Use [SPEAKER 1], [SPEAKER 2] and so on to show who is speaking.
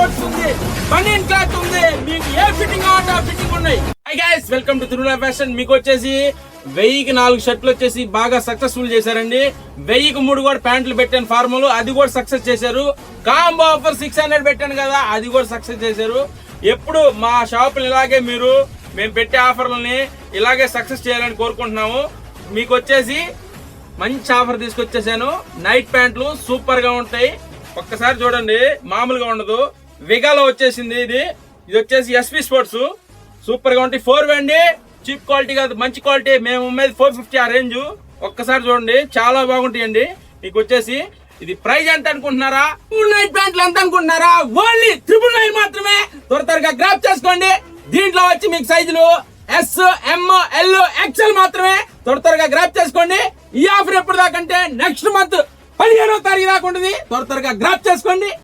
[SPEAKER 1] Sports ఉంది, బనియన్ cloth ఉంది, మీకు ఏ ఫిట్టింగ్ కావాలంటే ఆ ఫిట్టింగ్ ఉన్నాయి. Hi guys, welcome to Tirumala fashion. మీకు వచ్చేసి 1000కి 4 షర్ట్లు వచ్చేసి బాగా సక్సెస్ఫుల్ చేశారండి. 1000కి 3 కూడా ప్యాంట్లు పెట్టాను ఫార్మల్, అది కూడా సక్సెస్ చేశారు. కాంబో ఆఫర్ 600 పెట్టాను కదా, అది కూడా సక్సెస్ చేశారు. ఎప్పుడు మా షాపులు ఇలాగే మేము పెట్టే ఆఫర్లని ఇలాగే సక్సెస్ చేయాలని కోరుకుంటున్నాము. మీకు వచ్చేసి మంచి ఆఫర్ తీసుకొచ్చేసాను. నైట్ ప్యాంట్లు సూపర్ గా ఉంటాయి, ఒక్కసారి చూడండి, మామూలుగా ఉండదు. విగాలో వచ్చేసింది ఇది వచ్చేసి ఎస్పీ స్పోర్ట్స్, సూపర్ గా ఉంటాయి. 4 అండి, చీప్ క్వాలిటీ కాదు, మంచి క్వాలిటీ. మేము అమ్మేది 450 ఆ రేంజ్. ఒక్కసారి చూడండి, చాలా బాగుంటాయండి. మీకు వచ్చేసి ఇది ప్రైస్ ఎంత అనుకుంటున్నారా? నైట్ ప్యాంట్లు ఎంత అనుకుంటున్నారా? ఓన్లీ 999 మాత్రమే. త్వరగా గ్రాప్ చేసుకోండి. దీంట్లో వచ్చి మీకు సైజులు S, M, L, XL మాత్రమే. త్వరగా గ్రాప్ చేసుకోండి. ఈ ఆఫర్ ఎప్పుడు దాకంటే నెక్స్ట్ మంత్ 15వ తారీఖు దాకా ఉంటుంది. త్వరగా గ్రాప్ చేసుకోండి.